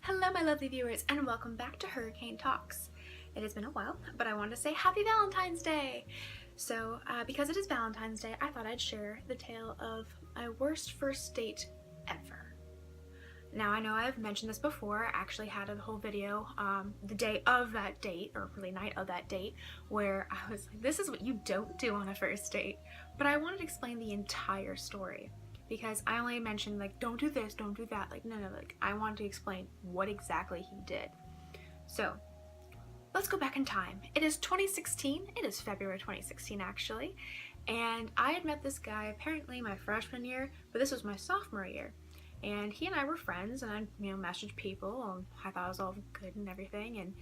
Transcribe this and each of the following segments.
Hello my lovely viewers and welcome back to Hurricane Talks. It has been a while, but I wanted to say happy Valentine's Day! So, because it is Valentine's Day, I thought I'd share the tale of my worst first date ever. Now, I know I've mentioned this before. I actually had a whole video the day of that date, or really night of that date, where I was like, this is what you don't do on a first date. But I wanted to explain the entire story, because I only mentioned like, don't do this, don't do that. Like, no, like I wanted to explain what exactly he did. So let's go back in time. It is 2016. It is February 2016 actually. And I had met this guy apparently my freshman year, but this was my sophomore year. And he and I were friends, and I, messaged people, and I thought it was all good and everything. And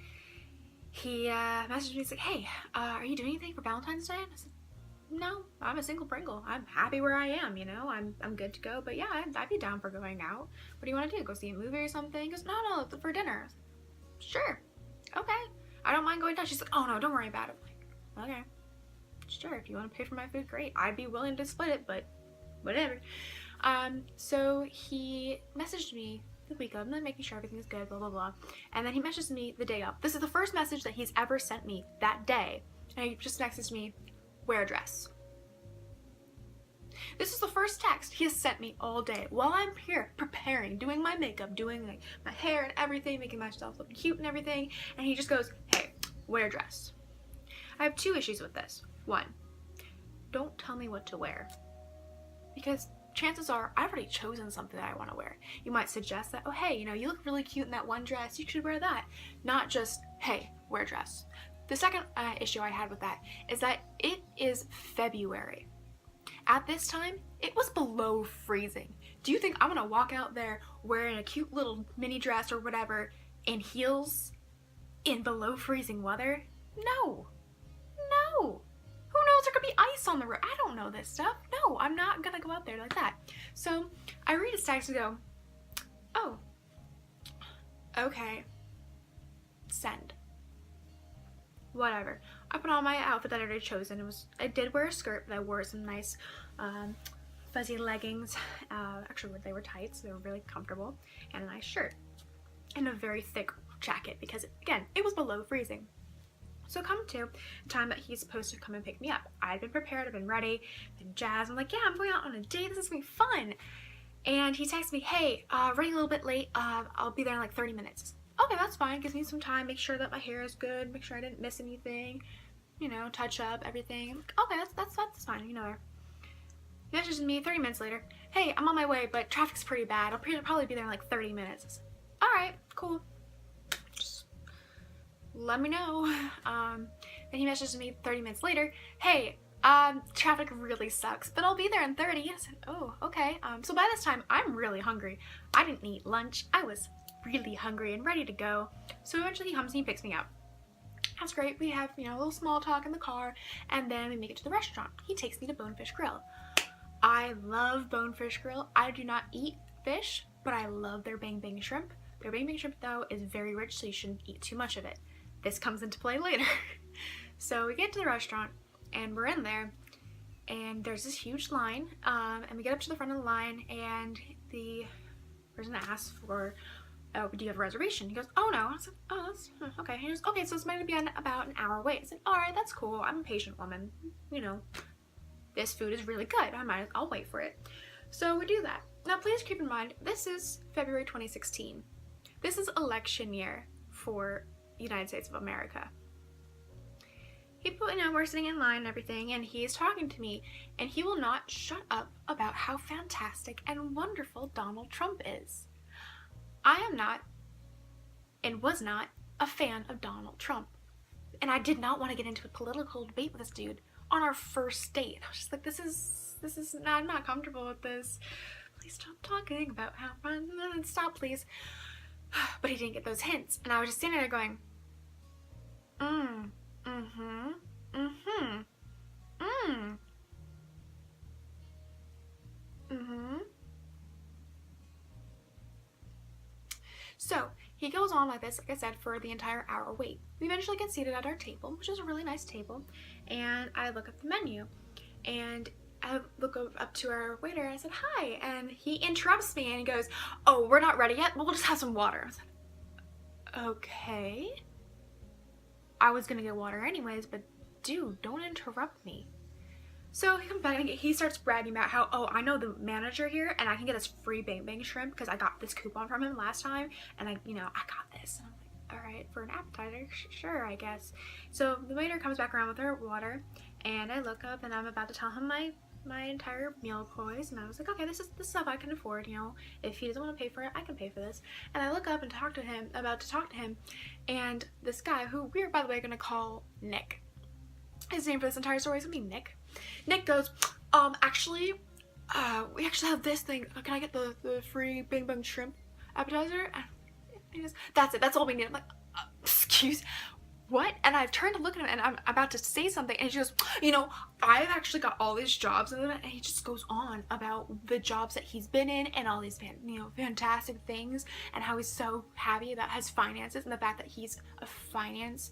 he messaged me, he's like, hey, are you doing anything for Valentine's Day? And I said, no, I'm a single Pringle. I'm happy where I am, I'm good to go. But yeah, I'd be down for going out. What do you want to do? Go see a movie or something? He goes, no, for dinner. I was like, sure, okay. I don't mind going down. She's like, oh no, don't worry about it. I'm like, okay, sure, if you want to pay for my food, great. I'd be willing to split it, but whatever. So he messaged me the week of, making sure everything's good, blah, blah, blah. And then he messaged me the day of. This is the first message that he's ever sent me that day. And he just messaged me, wear a dress. This is the first text he has sent me all day while I'm here preparing, doing my makeup, doing like my hair and everything, making myself look cute and everything. And he just goes, hey, wear a dress. I have two issues with this. One, don't tell me what to wear, because chances are I've already chosen something that I want to wear. You might suggest that, oh hey, you look really cute in that one dress, you should wear that. Not just, hey, wear a dress. The second issue I had with that is that it is February. At this time, it was below freezing. Do you think I'm gonna walk out there wearing a cute little mini dress or whatever and heels in below freezing weather? No. No. Who knows, there could be ice on the road. I don't know this stuff. No, I'm not gonna go out there like that. So I read his text and go, oh, okay, send. Whatever. I put on my outfit that I already chosen. I did wear a skirt, but I wore some nice fuzzy leggings. Actually, they were tight, so they were really comfortable, and a nice shirt, and a very thick jacket because, again, it was below freezing. So come to the time that he's supposed to come and pick me up. I'd been prepared, I've been ready, been jazzed. I'm like, yeah, I'm going out on a date. This is gonna be fun. And he texts me, hey, running a little bit late. I'll be there in like 30 minutes. Okay, that's fine. Gives me some time. Make sure that my hair is good. Make sure I didn't miss anything. Touch up everything. Okay, that's fine. He messages me 30 minutes later. Hey, I'm on my way, but traffic's pretty bad. I'll probably be there in like 30 minutes. All right, cool. Just let me know. Then he messages me 30 minutes later. Hey, traffic really sucks, but I'll be there in 30. I said, oh, okay. So by this time, I'm really hungry. I didn't eat lunch. I was really hungry and ready to go. So eventually he comes and he picks me up. That's great. We have, a little small talk in the car, and then we make it to the restaurant. He takes me to Bonefish Grill. I love Bonefish Grill. I do not eat fish, but I love their bang bang shrimp. Their bang bang shrimp, though, is very rich, so you shouldn't eat too much of it. This comes into play later. So we get to the restaurant, and we're in there, and there's this huge line, and we get up to the front of the line, and the person asks for, oh, do you have a reservation? He goes, oh no. I said, oh, that's okay. He goes, okay, so it's going to be on about an hour wait. I said, all right, that's cool. I'm a patient woman. This food is really good. I'll wait for it. So we do that. Now, please keep in mind, this is February 2016. This is election year for the United States of America. We're sitting in line and everything, and he's talking to me, and he will not shut up about how fantastic and wonderful Donald Trump is. I am not, and was not, a fan of Donald Trump. And I did not want to get into a political debate with this dude on our first date. I was just like, this is I'm not comfortable with this. Please stop talking about how fun, stop please. But he didn't get those hints. And I was just standing there going, So he goes on like this, like I said, for the entire hour wait. We eventually get seated at our table, which is a really nice table, and I look at the menu, and I look up to our waiter and I said, hi, and he interrupts me and he goes, oh, we're not ready yet, but we'll just have some water. I said, okay. I was gonna get water anyways, but dude, don't interrupt me. So he comes back and he starts bragging about how, oh, I know the manager here and I can get this free bang bang shrimp because I got this coupon from him last time and I got this. And I'm like, all right, for an appetizer, sure, I guess. So the waiter comes back around with our water and I look up and I'm about to tell him my entire meal price, and I was like, okay, this is the stuff I can afford, if he doesn't want to pay for it, I can pay for this. And I look up and talk to him, and this guy, who we're by the way gonna call Nick, his name for this entire story is gonna be Nick. Nick goes, actually, we actually have this thing. Can I get the free bang bang shrimp appetizer? And he goes, that's it, that's all we need. I'm like, excuse what? And I've turned to look at him and I'm about to say something and he goes, I've actually got all these jobs, and he just goes on about the jobs that he's been in and all these fantastic things and how he's so happy about his finances and the fact that he's a finance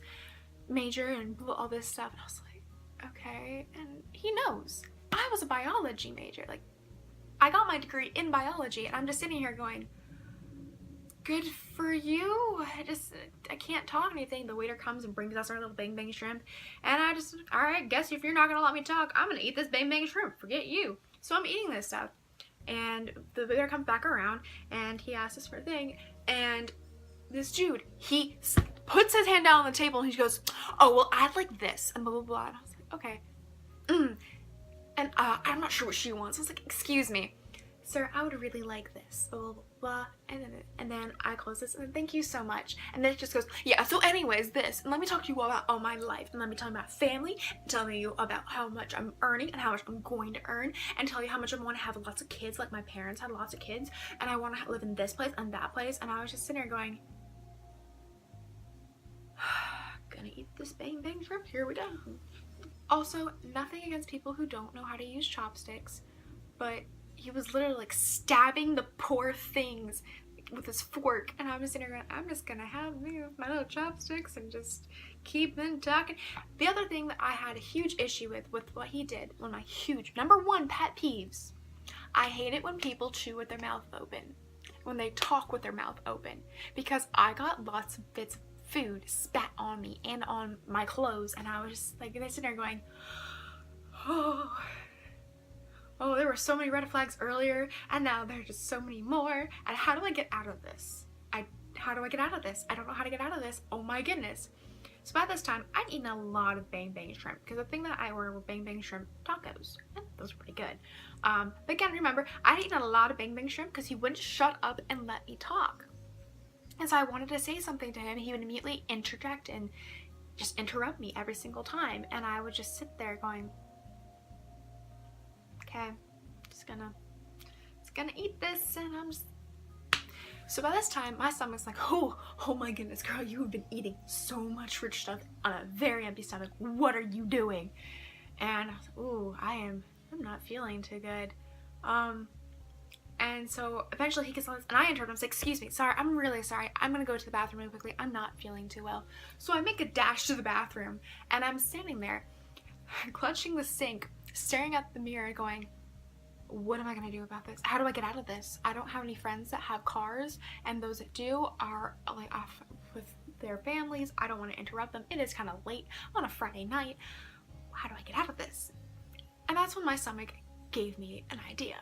major and all this stuff. And I was like, okay. And he knows I was a biology major. Like, I got my degree in biology and I'm just sitting here going, good for you. I can't talk anything. The waiter comes and brings us our little bang bang shrimp, and I just, all right, guess if you're not gonna let me talk, I'm gonna eat this bang bang shrimp. Forget you. So I'm eating this stuff, and the waiter comes back around and he asks us for a thing, and this dude, he puts his hand down on the table and he goes, oh, well, I'd like this, and blah blah blah. And I was like, okay. And I'm not sure what she wants. I was like, excuse me, sir, I would really like this, blah, blah, blah, and then I close this, and then thank you so much, and then it just goes, yeah, so anyways, this, and let me talk to you about all my life, and let me tell you about family, and tell you about how much I'm earning, and how much I'm going to earn, and tell you how much I want to have lots of kids, like my parents had lots of kids, and I want to live in this place and that place, and I was just sitting there going, gonna eat this bang bang shrimp, here we go. Also, nothing against people who don't know how to use chopsticks, but he was literally like stabbing the poor things with his fork, and I'm just sitting there going, I'm just gonna have my little chopsticks and just keep them talking. The other thing that I had a huge issue with what he did, one of my huge #1 pet peeves, I hate it when people chew with their mouth open, when they talk with their mouth open, because I got lots of bits of food spat on me and on my clothes, and I was just like, they're sitting there going, oh, there were so many red flags earlier, and now there are just so many more, and how do I get out of this? How do I get out of this? I don't know how to get out of this. Oh my goodness. So by this time, I'd eaten a lot of bang bang shrimp, because the thing that I ordered were bang bang shrimp tacos, and those were pretty good. But again, remember, I'd eaten a lot of bang bang shrimp because he wouldn't shut up and let me talk. And so I wanted to say something to him, he would immediately interject and just interrupt me every single time, and I would just sit there going, okay, just gonna eat this, and I'm just. So by this time, my stomach's like, oh my goodness, girl, you have been eating so much rich stuff on a very empty stomach. What are you doing? And I was like, ooh, I'm not feeling too good. And so eventually he gets on this, and I interrupt him. I'm like, excuse me, sorry, I'm really sorry. I'm gonna go to the bathroom really quickly. I'm not feeling too well. So I make a dash to the bathroom, and I'm standing there, clutching the sink, staring at the mirror going, what am I gonna do about this? How do I get out of this? I don't have any friends that have cars, and those that do are like off with their families. I don't want to interrupt them. It is kind of late on a Friday night. How do I get out of this? And that's when my stomach gave me an idea.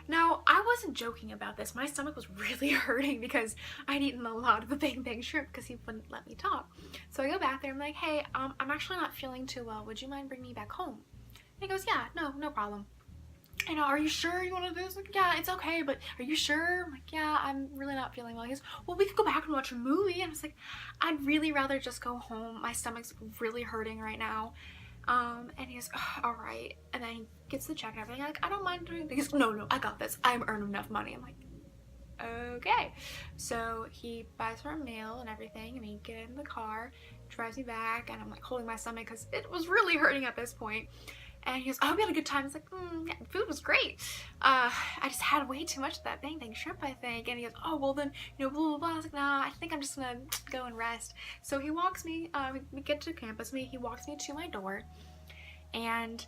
Now, I wasn't joking about this. My stomach was really hurting because I'd eaten a lot of the bang bang shrimp because he wouldn't let me talk. So I go back there, I'm like, hey, I'm actually not feeling too well. Would you mind bringing me back home? And he goes, yeah, no problem. And are you sure you want to do this? Like, yeah, it's okay, but are you sure? I'm like, yeah, I'm really not feeling well. He goes, well, we could go back and watch a movie. And I was like, I'd really rather just go home. My stomach's really hurting right now. And he goes, oh, all right. And then he gets the check and everything. I'm like, I don't mind doing this. He goes, no, I got this. I'm earning enough money. I'm like, okay. So he buys her a meal and everything, and he gets in the car, drives me back, and I'm like holding my stomach because it was really hurting at this point. And he goes, oh, we had a good time. It's like, yeah, the food was great. I just had way too much of that bang bang shrimp, I think. And he goes, oh, well then, blah, blah, blah. I was like, nah, I think I'm just gonna go and rest. So he walks me, we get to campus, he walks me to my door, and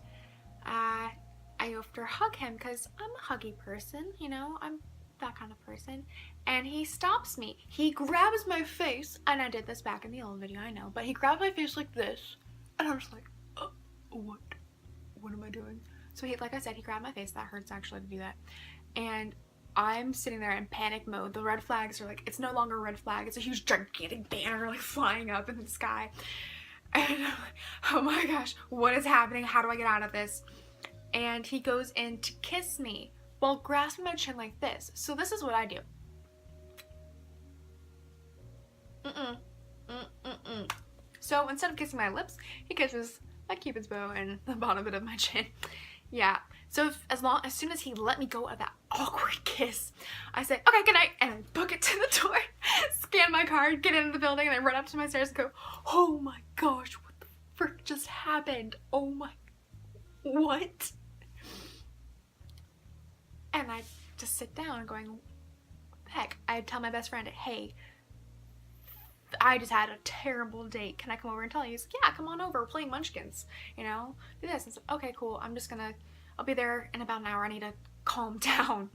I have to hug him because I'm a huggy person, I'm that kind of person. and he stops me. He grabs my face, and I did this back in the old video, I know, but he grabbed my face like this, and I'm just like, what? What am I doing? So he, like I said, he grabbed my face. That hurts actually to do that. And I'm sitting there in panic mode. The red flags are like, it's no longer a red flag. It's a huge gigantic banner like flying up in the sky. And I'm like, oh my gosh, what is happening? How do I get out of this? And he goes in to kiss me while grasping my chin like this. So this is what I do. So instead of kissing my lips, he kisses my cupid's bow and the bottom bit of my chin. Yeah. So as soon as he let me go of that awkward kiss, I say, okay, good night, and I book it to the door, scan my card, get into the building, and I run up to my stairs and go, oh my gosh, what the frick just happened? Oh my, what? And I just sit down going, heck, I tell my best friend, hey, I just had a terrible date. Can I come over and tell you? He's like, yeah, come on over. We're playing Munchkins. You know, do this. And so, okay, cool. I'll be there in about an hour. I need to calm down.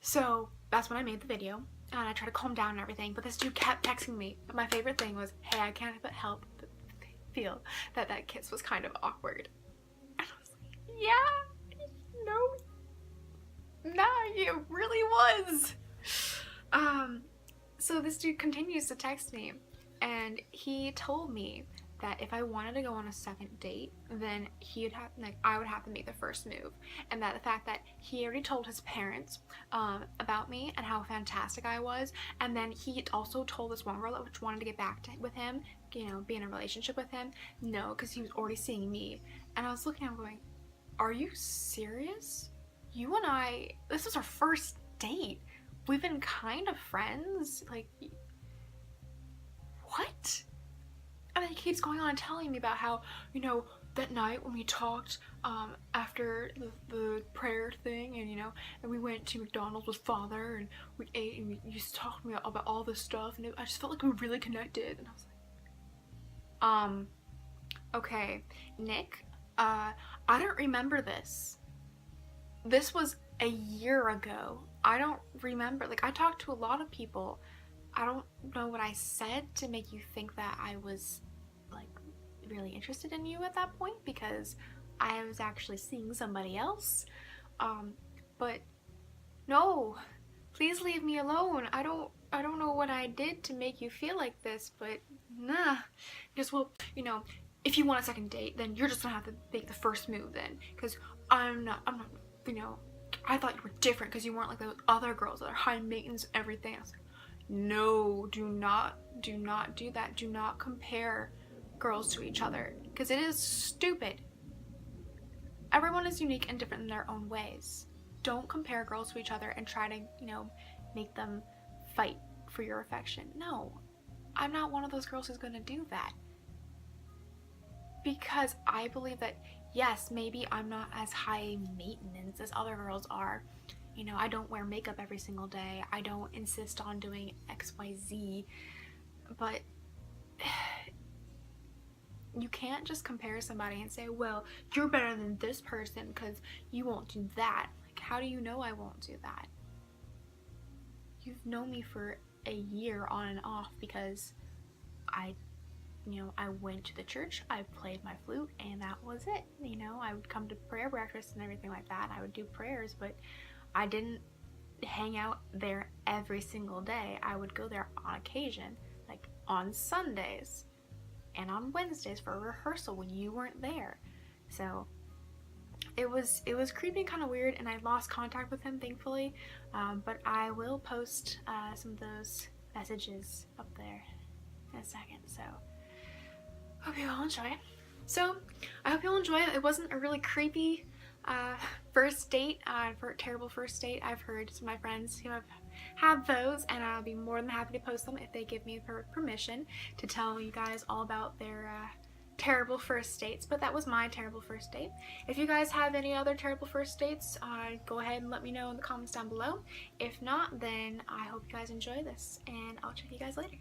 So that's when I made the video. And I tried to calm down and everything. But this dude kept texting me. But my favorite thing was, hey, I can't but help but feel that that kiss was kind of awkward. And I was like, yeah, no, it really was. So this dude continues to text me, and he told me that if I wanted to go on a second date, then I would have to make the first move, and that the fact that he already told his parents about me and how fantastic I was, and then he also told this one girl that wanted to get back with him, you know, be in a relationship with him, no, because he was already seeing me. And I was looking at him going, are you serious? You and I, this is our first date. We've been kind of friends, like, what? And then he keeps going on telling me about how, you know, that night when we talked after the prayer thing, and, you know, and we went to McDonald's with Father, and we ate, and you just talked to me about all this stuff, and I just felt like we were really connected. And I was like, okay, Nick, I don't remember this. This was a year ago. I don't remember. Like, I talked to a lot of people. I don't know what I said to make you think that I was, like, really interested in you at that point, because I was actually seeing somebody else. But no, please leave me alone. I don't know what I did to make you feel like this, but nah. Just, well, you know, if you want a second date, then you're just gonna have to make the first move then, because I'm not, you know, I thought you were different because you weren't like those other girls that are high maintenance and everything. I was like, no, do not do that. Do not compare girls to each other, because it is stupid. Everyone is unique and different in their own ways. Don't compare girls to each other and try to, you know, make them fight for your affection. No, I'm not one of those girls who's gonna do that, because I believe that, yes, maybe I'm not as high maintenance as other girls are. You know, I don't wear makeup every single day. I don't insist on doing XYZ. But you can't just compare somebody and say, well, you're better than this person because you won't do that. Like, how do you know I won't do that? You've known me for a year on and off because I went to the church, I played my flute, and that was it. You know, I would come to prayer breakfast and everything like that. I would do prayers, but I didn't hang out there every single day. I would go there on occasion, like on Sundays and on Wednesdays for a rehearsal when you weren't there. So it was creepy, kind of weird, and I lost contact with him, thankfully. But I will post some of those messages up there in a second. So hope you all enjoy it. So I hope you'll enjoy it. It wasn't a really creepy first date, terrible first date. I've heard some of my friends who have had those, and I'll be more than happy to post them if they give me permission to tell you guys all about their terrible first dates. But that was my terrible first date. If you guys have any other terrible first dates, go ahead and let me know in the comments down below. If not, then I hope you guys enjoy this, and I'll check you guys later.